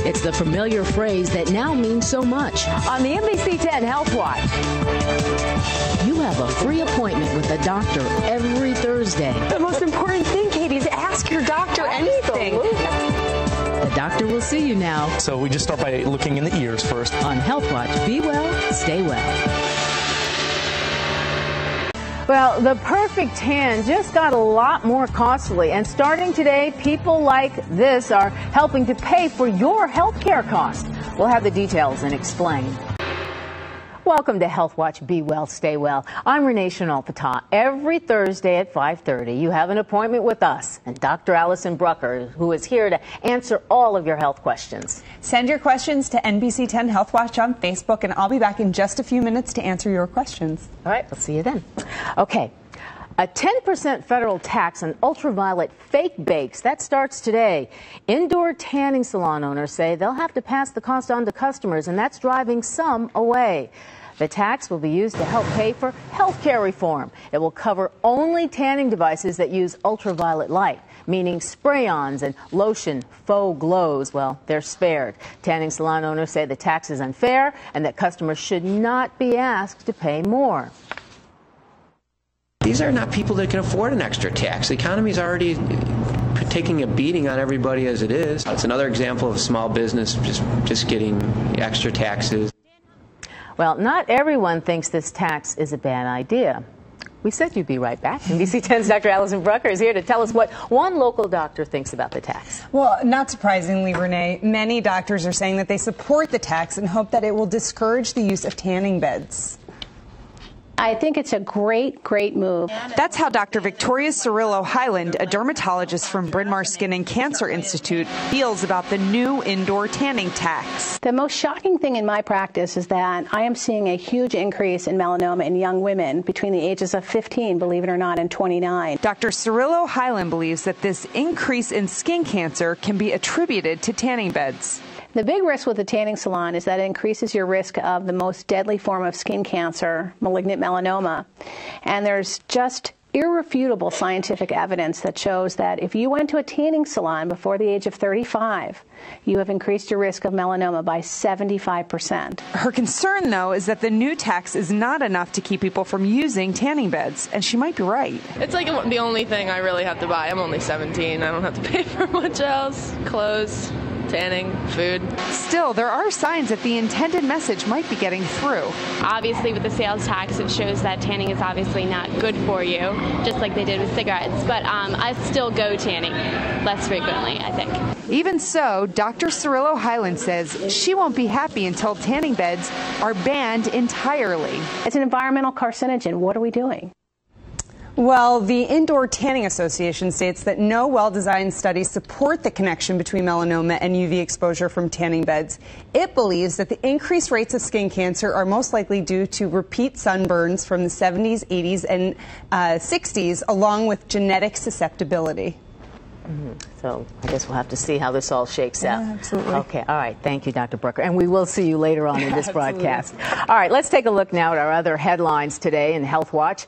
It's the familiar phrase that now means so much. On the NBC 10 Health Watch, you have a free appointment with a doctor every Thursday. The most important thing, Katie, is ask your doctor anything. The doctor will see you now. So we just start by looking in the ears first. On Health Watch, be well, stay well. Well, the perfect tan just got a lot more costly, and starting today, people like this are helping to pay for your health care costs. We'll have the details and explain. Welcome to Health Watch, Be Well, Stay Well. I'm Renee Chenault-Patat. Every Thursday at 5:30, you have an appointment with us and Dr. Allison Brucker, who is here to answer all of your health questions. Send your questions to NBC 10 Health Watch on Facebook, and I'll be back in just a few minutes to answer your questions. All right, we'll see you then. Okay. A 10% federal tax on ultraviolet fake bakes, that starts today. Indoor tanning salon owners say they'll have to pass the cost on to customers, and that's driving some away. The tax will be used to help pay for health care reform. It will cover only tanning devices that use ultraviolet light, meaning spray-ons and lotion faux glows. Well, they're spared. Tanning salon owners say the tax is unfair and that customers should not be asked to pay more. These are not people that can afford an extra tax. The economy is already taking a beating on everybody as it is. It's another example of a small business just getting extra taxes. Well, not everyone thinks this tax is a bad idea. We said you'd be right back. NBC 10's Dr. Allison Brucker is here to tell us what one local doctor thinks about the tax. Well, not surprisingly, Renee, many doctors are saying that they support the tax and hope that it will discourage the use of tanning beds. I think it's a great move. That's how Dr. Victoria Cirillo Highland, a dermatologist from Bryn Mawr Skin and Cancer Institute, feels about the new indoor tanning tax. The most shocking thing in my practice is that I am seeing a huge increase in melanoma in young women between the ages of 15, believe it or not, and 29. Dr. Cirillo Highland believes that this increase in skin cancer can be attributed to tanning beds. The big risk with the tanning salon is that it increases your risk of the most deadly form of skin cancer, malignant melanoma. And there's just irrefutable scientific evidence that shows that if you went to a tanning salon before the age of 35, you have increased your risk of melanoma by 75%. Her concern, though, is that the new tax is not enough to keep people from using tanning beds, and she might be right. It's like the only thing I really have to buy. I'm only 17. I don't have to pay for much else. Clothes, tanning, food. Still, there are signs that the intended message might be getting through. Obviously, with the sales tax, it shows that tanning is obviously not good for you, just like they did with cigarettes. But I still go tanning less frequently, I think. Even so, Dr. Cirillo Highland says she won't be happy until tanning beds are banned entirely. It's an environmental carcinogen. What are we doing? Well, the Indoor Tanning Association states that no well-designed studies support the connection between melanoma and UV exposure from tanning beds. It believes that the increased rates of skin cancer are most likely due to repeat sunburns from the 70s, 80s, and 60s, along with genetic susceptibility. So I guess we'll have to see how this all shakes out. Yeah, absolutely. Okay, all right. Thank you, Dr. Brucker. And we will see you later on in this broadcast. All right, let's take a look now at our other headlines today in Health Watch.